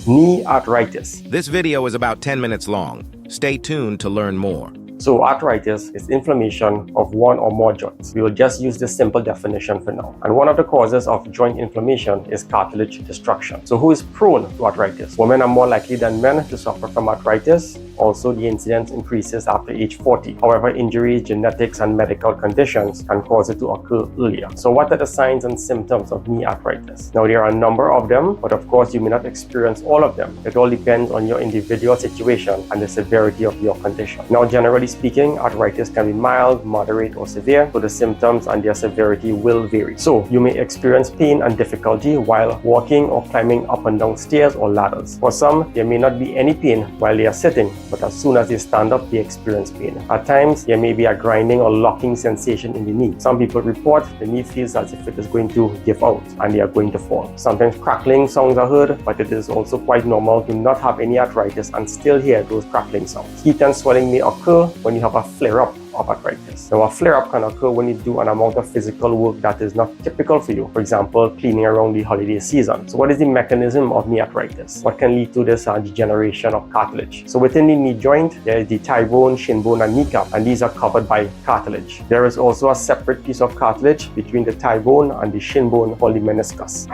Knee arthritis. This video is about 10 minutes long. Stay tuned to learn more. So arthritis is inflammation of one or more joints. We will just use this simple definition for now. And one of the causes of joint inflammation is cartilage destruction. So who is prone to arthritis? Women are more likely than men to suffer from arthritis. Also, the incidence increases after age 40. However, injuries, genetics, and medical conditions can cause it to occur earlier. So what are the signs and symptoms of knee arthritis? Now, there are a number of them, but of course, you may not experience all of them. It all depends on your individual situation and the severity of your condition. Now, generally speaking, arthritis can be mild, moderate, or severe, so the symptoms and their severity will vary. So, you may experience pain and difficulty while walking or climbing up and down stairs or ladders. For some, there may not be any pain while they are sitting, but as soon as they stand up, they experience pain. At times, there may be a grinding or locking sensation in the knee. Some people report the knee feels as if it is going to give out and they are going to fall. Sometimes crackling sounds are heard, but it is also quite normal to not have any arthritis and still hear those crackling sounds. Heat and swelling may occur when you have a flare-up of arthritis. Now, a flare-up can occur when you do an amount of physical work that is not typical for you. For example, cleaning around the holiday season. So what is the mechanism of knee arthritis? What can lead to this degeneration of cartilage? So within the knee joint, there is the thigh bone, shin bone, and kneecap, and these are covered by cartilage. There is also a separate piece of cartilage between the thigh bone and the shin bone called the meniscus.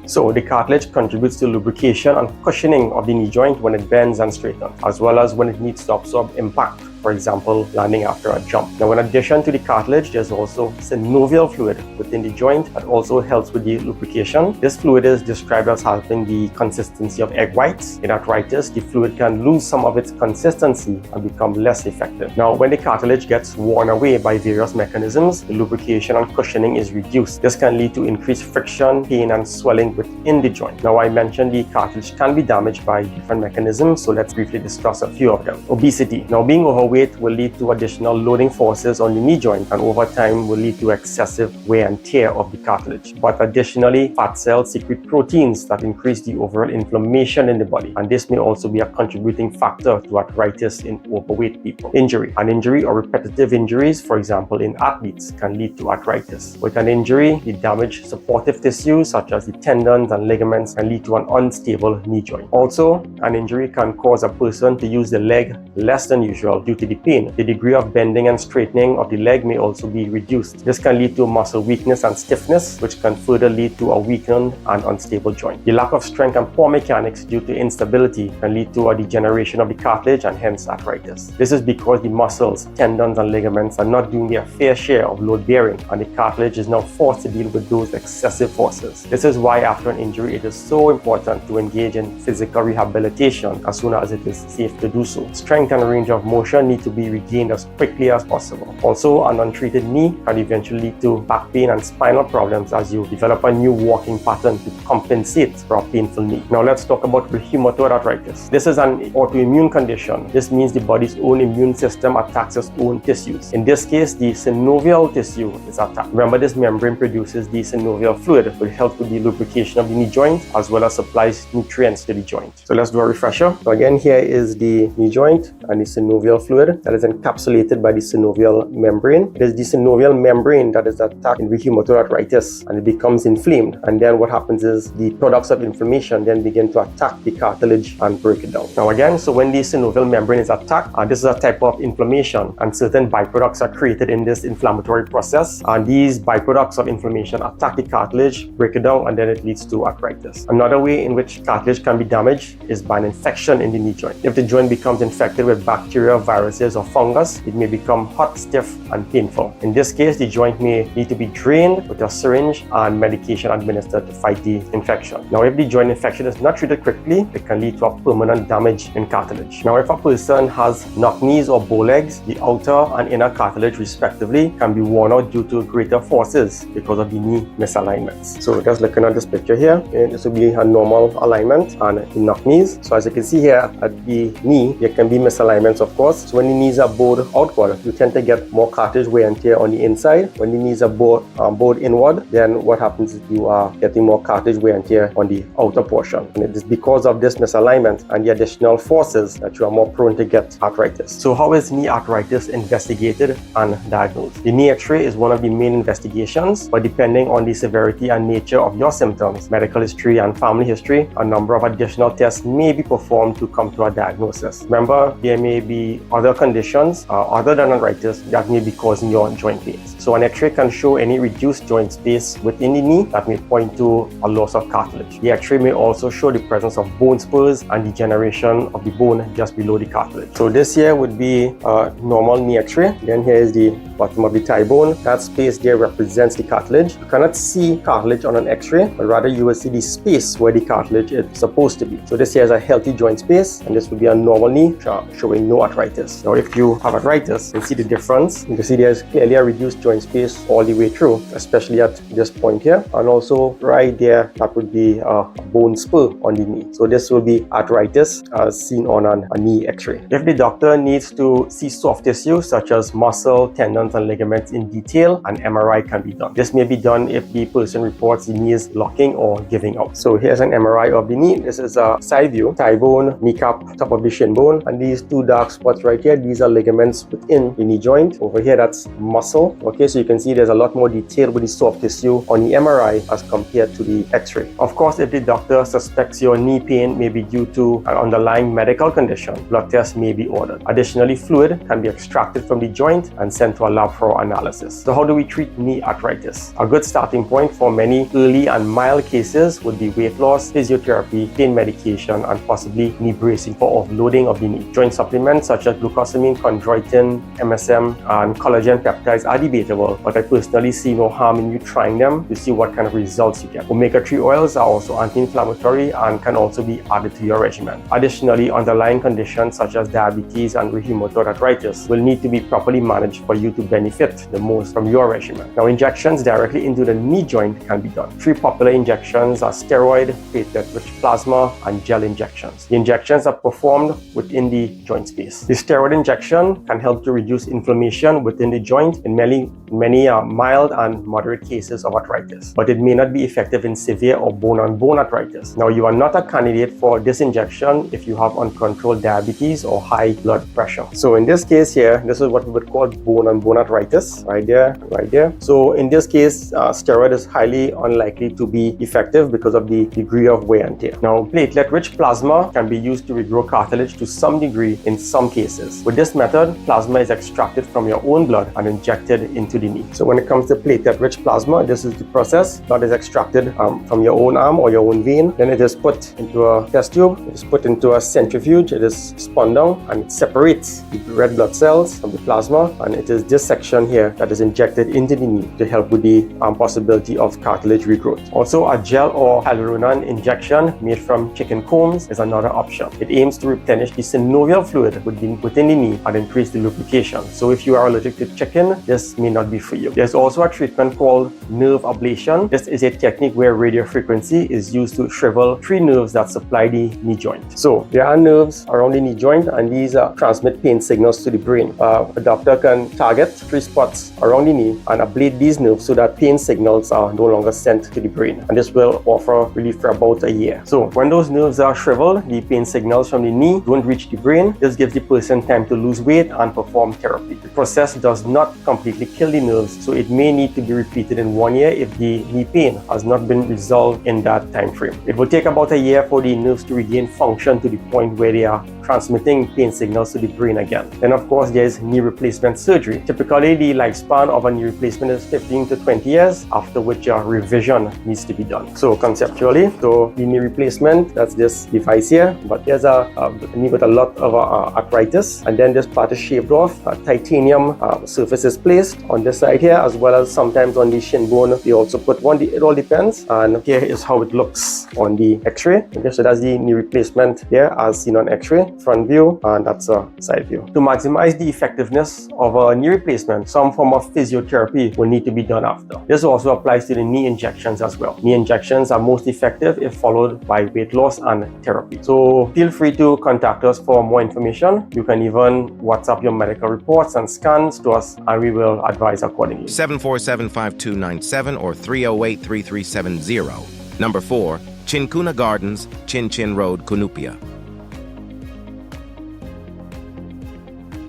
So the cartilage contributes to lubrication and cushioning of the knee joint when it bends and straightens, as well as when it needs to absorb impact. For example, landing after a jump. Now, in addition to the cartilage, there's also synovial fluid within the joint that also helps with the lubrication. This fluid is described as having the consistency of egg whites. In arthritis, the fluid can lose some of its consistency and become less effective. Now, when the cartilage gets worn away by various mechanisms, the lubrication and cushioning is reduced. This can lead to increased friction, pain, and swelling within the joint. Now, I mentioned the cartilage can be damaged by different mechanisms, so let's briefly discuss a few of them. Obesity. Now, being overweight will lead to additional loading forces on the knee joint and over time will lead to excessive wear and tear of the cartilage. But additionally, fat cells secrete proteins that increase the overall inflammation in the body, and this may also be a contributing factor to arthritis in overweight people. Injury. An injury or repetitive injuries, for example in athletes, can lead to arthritis. With an injury, the damaged supportive tissues such as the tendons and ligaments can lead to an unstable knee joint. Also, an injury can cause a person to use the leg less than usual due to the pain. The degree of bending and straightening of the leg may also be reduced. This can lead to muscle weakness and stiffness, which can further lead to a weakened and unstable joint. The lack of strength and poor mechanics due to instability can lead to a degeneration of the cartilage and hence arthritis. This is because the muscles, tendons, and ligaments are not doing their fair share of load bearing, and the cartilage is now forced to deal with those excessive forces. This is why after an injury, it is so important to engage in physical rehabilitation as soon as it is safe to do so. Strength and range of motion need to be regained as quickly as possible. Also, an untreated knee can eventually lead to back pain and spinal problems as you develop a new walking pattern to compensate for a painful knee. Now let's talk about rheumatoid arthritis. This is an autoimmune condition. This means the body's own immune system attacks its own tissues. In this case, the synovial tissue is attacked. Remember, this membrane produces the synovial fluid, which helps with the lubrication of the knee joint as well as supplies nutrients to the joint. So let's do a refresher. So again, here is the knee joint and the synovial fluid that is encapsulated by the synovial membrane. It is the synovial membrane that is attacked in rheumatoid arthritis and it becomes inflamed. And then what happens is the products of inflammation then begin to attack the cartilage and break it down. Now again, so when the synovial membrane is attacked, this is a type of inflammation and certain byproducts are created in this inflammatory process. And these byproducts of inflammation attack the cartilage, break it down, and then it leads to arthritis. Another way in which cartilage can be damaged is by an infection in the knee joint. If the joint becomes infected with bacteria, viruses, or fungus, it may become hot, stiff, and painful. In this case, the joint may need to be drained with a syringe and medication administered to fight the infection. Now, if the joint infection is not treated quickly, it can lead to a permanent damage in cartilage. Now, if a person has knock knees or bow legs, the outer and inner cartilage respectively can be worn out due to greater forces because of the knee misalignments. So just looking at this picture here, this will be a normal alignment and the knock knees. So as you can see here at the knee, there can be misalignments, of course. So when the knees are bowed outward, you tend to get more cartilage wear and tear on the inside. When the knees are bowed inward, then what happens is you are getting more cartilage wear and tear on the outer portion. And it is because of this misalignment and the additional forces that you are more prone to get arthritis. So how is knee arthritis investigated and diagnosed? The knee x-ray is one of the main investigations, but depending on the severity and nature of your symptoms, medical history and family history, a number of additional tests may be performed to come to a diagnosis. Remember, there may be other conditions other than arthritis that may be causing your joint pains. So an x-ray can show any reduced joint space within the knee that may point to a loss of cartilage. The x-ray may also show the presence of bone spurs and degeneration of the bone just below the cartilage. So this here would be a normal knee x-ray. Then here is the bottom of the thigh bone. That space there represents the cartilage. You cannot see cartilage on an x-ray, but rather you will see the space where the cartilage is supposed to be. So this here is a healthy joint space, and this would be a normal knee showing no arthritis. Now if you have arthritis, you can see the difference. You can see there's clearly a reduced joint space all the way through, especially at this point here, and also right there, that would be a bone spur on the knee. So this will be arthritis as seen on a knee x-ray. If the doctor needs to see soft tissue such as muscle, tendons and ligaments in detail, an MRI can be done. This may be done if the person reports the knee is locking or giving out. So here's an MRI of the knee. This is a side view, thigh bone, kneecap, top of the shin bone, and these two dark spots right here, these are ligaments within the knee joint. Over here, that's muscle. Okay, so you can see there's a lot more detail with the soft tissue on the MRI as compared to the x-ray. Of course, if the doctor suspects your knee pain may be due to an underlying medical condition, blood tests may be ordered. Additionally, fluid can be extracted from the joint and sent to a lab for analysis. So how do we treat knee arthritis? A good starting point for many early and mild cases would be weight loss, physiotherapy, pain medication, and possibly knee bracing for offloading of the knee. Joint supplements such as glucosamine, chondroitin, MSM, and collagen peptides are debatable, but I personally see no harm in you trying them to see what kind of results you get. Omega-3 oils are also anti-inflammatory and can also be added to your regimen. Additionally, underlying conditions such as diabetes and rheumatoid arthritis will need to be properly managed for you to benefit the most from your regimen. Now, injections directly into the knee joint can be done. Three popular injections are steroid, platelet-rich plasma, and gel injections. The injections are performed within the joint space. The steroid injection can help to reduce inflammation within the joint in many mild and moderate cases of arthritis, but it may not be effective in severe or bone-on-bone arthritis. Now, you are not a candidate for this injection if you have uncontrolled diabetes or high blood pressure. So in this case here, this is what we would call bone-on-bone arthritis, right there. So in this case, steroid is highly unlikely to be effective because of the degree of wear and tear. Now, platelet-rich plasma can be used to regrow cartilage to some degree in some cases. With this method, plasma is extracted from your own blood and injected into the knee. So when it comes to platelet-rich plasma, this is the process. Blood is extracted from your own arm or your own vein. Then it is put into a test tube. It is put into a centrifuge. It is spun down and it separates the red blood cells from the plasma. And it is this section here that is injected into the knee to help with the possibility of cartilage regrowth. Also, a gel or hyaluronan injection made from chicken combs is another option. It aims to replenish the synovial fluid within the knee and increase the lubrication. So if you are allergic to chicken, this may not be for you. There's also a treatment called nerve ablation. This is a technique where radio frequency is used to shrivel three nerves that supply the knee joint. So there are nerves around the knee joint, and these transmit pain signals to the brain. A doctor can target 3 spots around the knee and ablate these nerves so that pain signals are no longer sent to the brain, and this will offer relief for about a year. So when those nerves are shriveled, the pain signals from the knee don't reach the brain. This gives the person time to lose weight and perform therapy. The process does not completely kill the nerves, so it may need to be repeated in 1 year if the knee pain has not been resolved in that time frame. It will take about a year for the nerves to regain function to the point where they are transmitting pain signals to the brain again. Then of course there's knee replacement surgery. Typically the lifespan of a knee replacement is 15 to 20 years, after which a revision needs to be done. So conceptually, the knee replacement, that's this device here, but there's a knee with a lot of arthritis, and then this part is shaved off. A titanium surface is placed on this side here, as well as sometimes on the shin bone they also put one. It all depends, and here is how it looks on the x-ray. Okay, so that's the knee replacement there as seen on x-ray. front view, and that's a side view. To maximize the effectiveness of a knee replacement, some form of physiotherapy will need to be done after. This also applies to the knee injections as well. Knee injections are most effective if followed by weight loss and therapy. So feel free to contact us for more information. You can even WhatsApp your medical reports and scans to us, and we will advise accordingly. 747-5297 or 308-3370. Number 4, Chincuna Gardens, Chin Chin Road, Cunupia.